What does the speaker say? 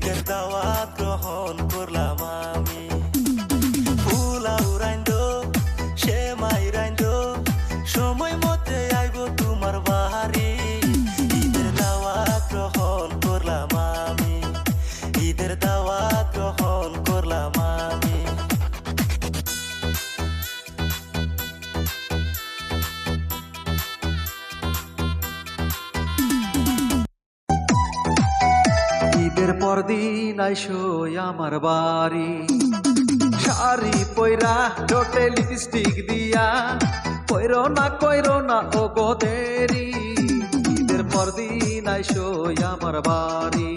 ঈদের দাওয়াত গ্রহণ করলাম আমি। পোলাও রাইন্দো সেমাই রাইন্দো সময় মতে আইব তোমার বাড়ি। ঈদের দাওয়াত গ্রহণ করলাম আমি। ঈদের দাওয়াত গ্রহণ করলাম আমি। ঈদের পরদিন আইসোই আমার বাড়ি, শাড়ি পয়রা ঠোঁটে লিপস্টিক দিয়া, কইরো না ও গো দেরি। ঈদের পরদিন আইসোই আমার বাড়ি।